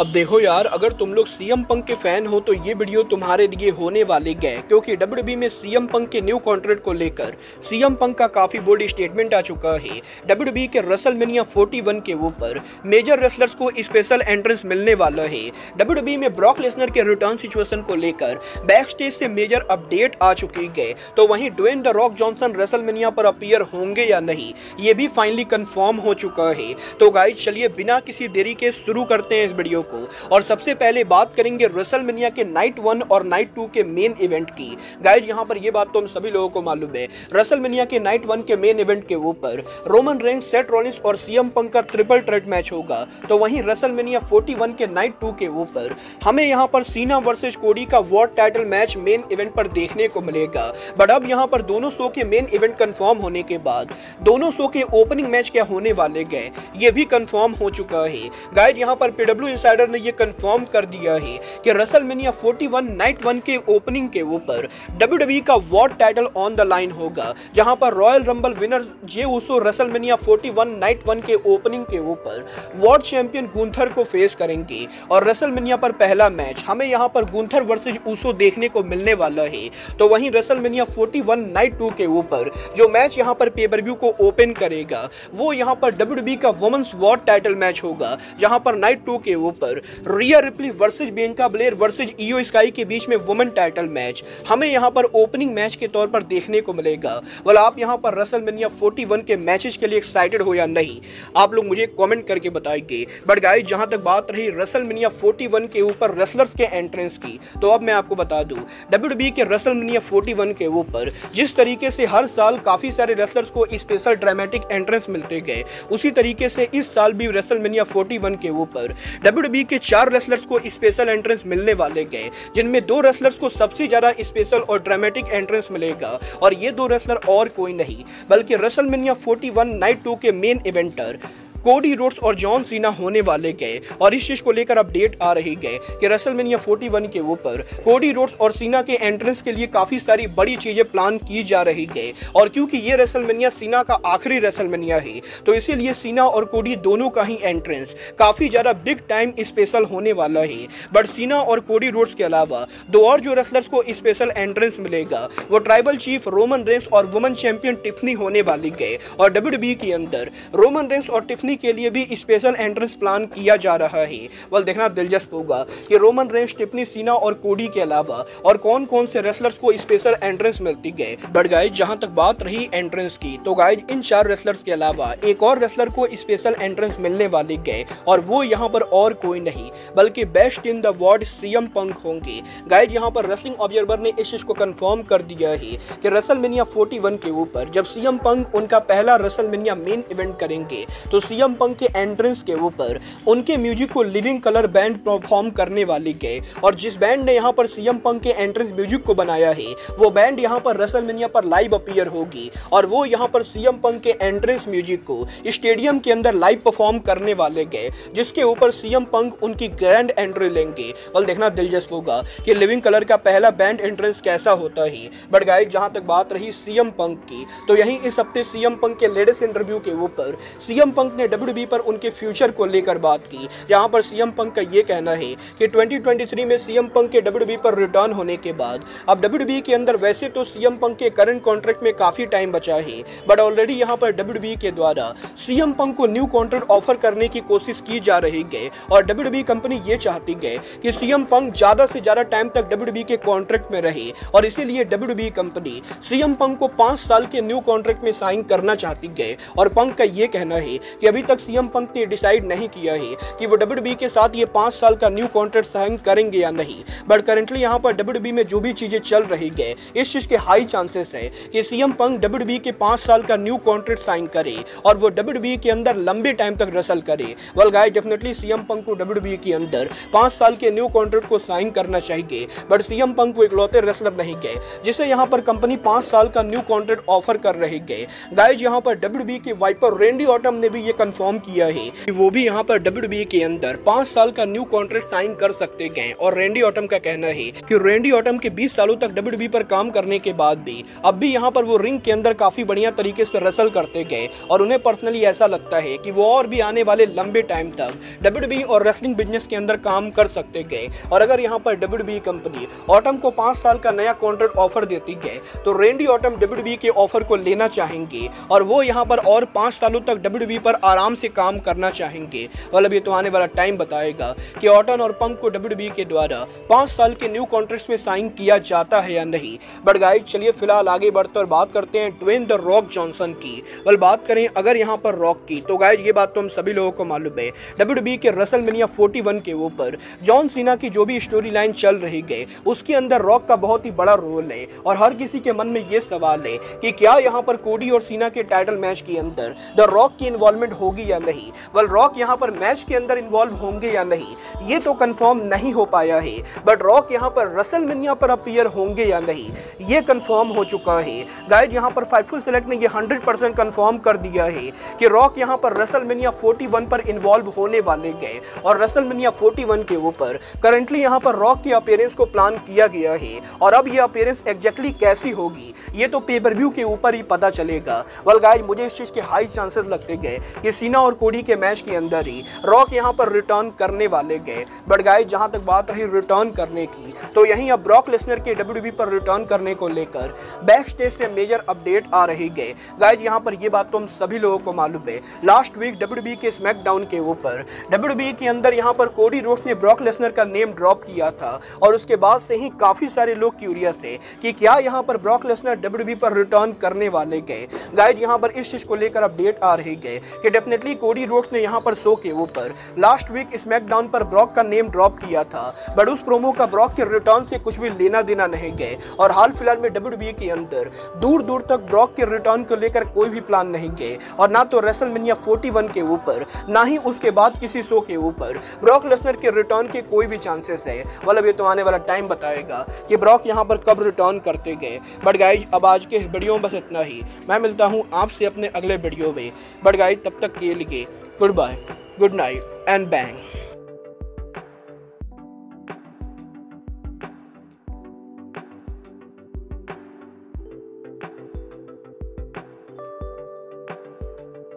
अब देखो यार, अगर तुम लोग सीएम पंक के फैन हो तो ये वीडियो तुम्हारे लिए होने वाले गए, क्योंकि डब्ल्यूडब्ल्यूई में सीएम पंक के न्यू कॉन्ट्रैक्ट को लेकर सीएम पंक का काफी बोल्ड स्टेटमेंट आ चुका है। डब्ल्यूडब्ल्यूई के रेसलमेनिया 41 के ऊपर मेजर रेसलर्स को स्पेशल एंट्रेंस मिलने वाला है। डब्ल्यूडब्ल्यूई में ब्रॉक लेसनर के रिटर्न सिचुएशन को लेकर बैक स्टेज से मेजर अपडेट आ चुकी है, तो वहीं Dwayne the Rock Johnson WrestleMania पर अपीयर होंगे या नहीं, ये भी फाइनली कंफर्म हो चुका है। तो गाइस चलिए बिना किसी देरी के शुरू करते हैं इस वीडियो को। और सबसे पहले बात करेंगे रेसलमेनिया के नाइट 1 और नाइट 2 के मेन इवेंट की। गाइस यहां पर ये बात तो हम सभी लोगों को मालूम है, रेसलमेनिया के नाइट 1 के मेन इवेंट के ऊपर रोमन रेंस, सेथ रॉलिंस और सीएम पंक का ट्रिपल थ्रेट मैच होगा। तो वहीं रेसलमेनिया 41 के नाइट 2 के ऊपर हमें यहां पर सीना वर्सेस कोडी का world title match main event पर देखने को मिलेगा। बट अब यहां पर दोनों शो के मेन इवेंट कंफर्म होने के बाद दोनों शो के ओपनिंग मैच क्या होने वाले गए, ये भी कंफर्म हो चुका है। गाइस यहां पर पीडब्ल्यू इनसाइडर ने ये कंफर्म कर दिया है कि रेसलमेनिया 41 नाइट 1 के ओपनिंग के ऊपर डब्ल्यूडब्ल्यूई का world title on the line होगा, जहां पर रॉयल रंबल विनर जे उसो रेसलमेनिया 41 नाइट 1 के ओपनिंग के ऊपर वर्ल्ड चैंपियन गुंथर को फेस करेंगे। और रेसलमेनिया पर पहला मैच हमें यहां पर गुंथर वर्सेस उसो देखने को मिलने वाला है। तो वहीं रेसलमेनिया 41 नाइट 2 के ऊपर जो मैच यहां पर पे-पर-व्यू को ओपन करेगा वो यहां पर डब्ल्यूडब्ल्यूई का वुमेन्स वर्ल्ड टाइटल मैच होगा, जहां पर नाइट 2 के ऊपर रिया replay versus Bianca Blair versus इयो स्काई के बीच में वुमेन टाइटल मैच हमें यहां पर ओपनिंग मैच के तौर पर देखने को मिलेगा। वेल आप यहां पर रेसलमेनिया 41 के मैचेस के लिए एक्साइटेड हो या नहीं, आप लोग मुझे कमेंट करके बताइए। बट गाइस जहां तक बात रही रेसलमेनिया 41 के ऊपर रेसलर्स के एंट्रेंस की, तो अब मैं आपको बता दूं डब्ल्यूडब्ल्यूई के रेसलमेनिया 41 के ऊपर जिस तरीके से हर साल काफी सारे रेसलर्स को स्पेशल ड्रामेटिक एंट्रेंस मिलते गए, उसी तरीके से इस साल भी रेसलमेनिया 41 के ऊपर डब्ल्यूडब्ल्यूई के 4 रेसलर्स को स्पेशल एंट्रेंस मिलने वाले गए, जिनमें 2 रेसलर्स को सबसे ज्यादा स्पेशल और ड्रामेटिक एंट्रेंस मिलेगा। और ये 2 रेसलर और कोई नहीं बल्कि रेसलमेनिया 41 नाइट 2 के मेन इवेंटर कोडी रोड्स और जॉन सीना होने वाले गए। और इस चीज को लेकर अपडेट आ रही गए कि रेसलमेनिया 41 के ऊपर कोडी रोड्स और सीना के एंट्रेंस के लिए काफी सारी बड़ी चीजें प्लान की जा रही गए। और क्योंकि ये रेसलमेनिया सीना का आखिरी रेसलमेनिया है, तो इसीलिए सीना और कोडी दोनों का ही एंट्रेंस काफी ज्यादा बिग टाइम स्पेशल होने वाला है। बट सीना और कोडी रोड्स के अलावा 2 और जो रेसलर्स को स्पेशल एंट्रेंस मिलेगा वो ट्राइबल चीफ रोमन रेंस और वुमेन चैंपियन टिफनी होने वाली गए। और डब्ल्यूडब्ल्यूई के अंदर रोमन रेंस और टिफनी के लिए भी स्पेशल एंट्रेंस प्लान किया जा रहा है। वल देखना दिलचस्प होगा कि रोमन रेंस, टिफनी, सीना और कोडी के अलावा और कौन कौन से रेसलर्स को स्पेशल एंट्रेंस मिलती गए। बट गाइस जहां तक बात रही एंट्रेंस की, तो गाइस इन 4 रेसलर्स के अलावा एक और रेसलर को स्पेशल एंट्रेंस मिलने वाली गए, और वो यहां पर और कोई नहीं बल्कि best in the world CM Punk होंगे। गाइस यहां पर रेसलिंग ऑब्जर्वर ने इस चीज को कंफर्म कर दिया है कि रेसलमेनिया 41 के ऊपर जब सीएम पंक उनका पहला रेसलमेनिया मेन इवेंट करेंगे, तो सीएम पंक के एंट्रेंस के ऊपर उनके म्यूजिक को लिविंग कलर बैंड परफॉर्म करने वाली गए। और जिस बैंड ने यहां पर सीएम पंक के एंट्रेंस म्यूजिक को बनाया है, वो बैंड यहां पर रेसलमेनिया पर लाइव अपीयर होगी, और वो यहां पर सीएम पंक के एंट्रेंस म्यूजिक को स्टेडियम के अंदर लाइव परफॉर्म करने वाले गए, जिसके ऊपर सीएम पंक उनकी ग्रैंड एंट्री लेंगे। और देखना दिलचस्प होगा कि लिविंग कलर का पहला बैंड एंट्रेंस कैसा होता है। बट गाइस जहां तक बात रही सीएम पंक की, तो यही इस हफ्ते सीएम पंक के लेटेस्ट इंटरव्यू के ऊपर सीएम पंक ने डब्ल्यूडब्ल्यूई पर उनके फ्यूचर को लेकर बात की। यहां पर सीएम पंक का ये कहना है कि 2023 में सीएम पंक के डब्ल्यूडब्ल्यूई पर रिटर्न होने के बाद अब डब्ल्यूडब्ल्यूई के अंदर वैसे तो सीएम पंक के करंट कॉन्ट्रैक्ट में काफी टाइम बचा है, बट ऑलरेडी यहां पर डब्ल्यूडब्ल्यूई के द्वारा सीएम पंक को न्यू कॉन्ट्रैक्ट ऑफर करने की कोशिश की जा रही है। और डब्ल्यूडब्ल्यूई कंपनी ये चाहती है कि सीएम पंक ज्यादा से ज्यादा टाइम तक डब्ल्यूडब्ल्यूई के कॉन्ट्रैक्ट में रहे, और इसीलिए डब्ल्यूडब्ल्यूई कंपनी सीएम पंक को 5 साल के न्यू कॉन्ट्रैक्ट में साइन करना चाहती है। और पंक का ये कहना है कि अभी तक सीएम पंक ने डिसाइड नहीं किया है कि वो डब्ल्यूडब्ल्यूई के साथ ये 5 साल का न्यू कॉन्ट्रैक्ट साइन करेंगे या नहीं। बट करंटली यहाँ पर डब्ल्यूडब्ल्यूई में जो भी चीजें चल रही है, इस चीज के हाई चांसेस है कि सीएम पंक डब्ल्यूडब्ल्यूई के 5 साल का न्यू कॉन्ट्रैक्ट साइन करे और वो डब्ल्यूडब्ल्यूई के अंदर लंबे टाइम तक रेसल करे। Well guys definitely CM Punk को डब्ल्यूडब्ल्यूई के अंदर 5 साल के न्यू कॉन्ट्रैक्ट को साइन करना चाहिए। बट सीएम पंक वो इकलौते रेसलर नहीं गए जिसे यहाँ पर कंपनी 5 साल का न्यू कॉन्ट्रैक्ट ऑफर कर रही है। गाइस यहाँ पर डब्ल्यूडब्ल्यूई के वाइपर रेंडी ऑटम ने भी ये कंफर्म किया है कि वो भी यहाँ पर WWE के अंदर 5 साल का न्यू कॉन्ट्रैक्ट साइन कर सकते गए। और रैंडी ऑर्टन का कहना है कि रैंडी ऑर्टन के 20 सालों तक WWE पर काम करने के बाद भी अब भी यहाँ पर वो रिंग के अंदर काफी बढ़िया तरीके से रेसल करते गए और उन्हें पर्सनली ऐसा लगता है कि वो और भी आने वाले लंबे टाइम तक WWE और रेसलिंग बिजनेस के अंदर काम कर सकते गए। और अगर यहाँ पर WWE कंपनी ऑटम को 5 साल का नया कॉन्ट्रैक्ट ऑफर देती गए तो रैंडी ऑटम WWE के ऑफर को लेना चाहेंगे और वो यहाँ पर और 5 सालों तक WWE पर आराम से काम करना चाहेंगे। मतलब ये तो आने वाला टाइम बताएगा कि ऑटन और पंक को WWE के द्वारा 5 साल के न्यू कॉन्ट्रैक्ट्स में साइन किया जाता है या नहीं। बट गाइस चलिए फिलहाल आगे बढ़ते और बात करते हैं ड्वेन द रॉक जॉनसन की। वेल बात करें अगर यहाँ पर रॉक की तो गाइस ये बात तो हम सभी लोगों को मालूम है, WWE के रेसलमेनिया 41 के ऊपर जॉन सीना की जो भी स्टोरी लाइन चल रही है उसके अंदर रॉक का बहुत ही बड़ा रोल है। और हर किसी के मन में ये सवाल है कि क्या यहाँ पर कोडी और सीना के टाइटल मैच के अंदर द रॉक की इन्वॉल्वमेंट होगी या नहीं। वेल रॉक यहाँ पर मैच के अंदर इन्वॉल्व होंगे या नहीं ये तो कंफर्म नहीं हो पाया है, बट रॉक यहाँ पर रेसलमेनिया पर अपीयर होंगे या नहीं ये कंफर्म हो चुका है। गाइस यहाँ पर फाइटफुल सेलेक्ट ने ये 100% कंफर्म कर दिया है कि रॉक यहाँ पर रेसलमेनिया 41 पर इन्वॉल्व होने वाले गए। और रेसलमेनिया 41 के ऊपर करंटली यहाँ पर रॉक की अपीयरेंस को प्लान किया गया है और अब ये अपीयरेंस एग्जैक्टली कैसी होगी ये तो पे पर व्यू के ऊपर ही पता चलेगा। वेल गाइस मुझे इस चीज के हाई चांसेस लगते गए कि सीना और कोडी के मैच के अंदर ही रॉक यहाँ पर रिटर्न करने वाले गए। बट गाइस जहां तक बात रही रिटर्न करने की तो यहीं अब ब्रॉक लेसनर के WWE पर रिटर्न करने को लेकर बैक स्टेज से मेजर अपडेट आ रही गए। गाइस यहाँ पर ये बात तो हम सभी लोगों को मालूम है, लास्ट वीक WWE के स्मैकडाउन के ऊपर WWE के अंदर यहाँ पर कोडी रोड्स ने ब्रॉक लेसनर का नेम ड्रॉप किया था और उसके बाद से ही काफी सारे लोग क्यूरियस है कि क्या यहाँ पर ब्रॉक लेसनर WWE पर रिटर्न करने वाले गए। गाइस यहाँ पर इस चीज को लेकर अपडेट आ रही गए कि डेफिनेटली कोडी रोड्स ने यहाँ पर शो के ऊपर लास्ट वीक स्मैकडाउन पर ब्रॉक का नेम ड्रॉप किया था, बट उस प्रोमो का ब्रॉक के रिटर्न से कुछ भी लेना देना नहीं गए। और हाल फिलहाल में WWE के अंदर दूर दूर तक ब्रॉक के रिटर्न को लेकर कोई भी प्लान नहीं गए और ना तो रेसलमेनिया 41 के ऊपर ना ही उसके बाद किसी शो के ऊपर ब्रॉक लेसनर के रिटर्न के कोई भी चांसेस है। मतलब ये तो आने वाला टाइम बताएगा कि ब्रॉक यहाँ पर कब रिटर्न करते गए। बट गाइज अब आज के वीडियो में बस इतना ही, मैं मिलता हूँ आपसे अपने अगले वीडियो में। बट गाइज तब तक के लिए goodbye, good night and bang.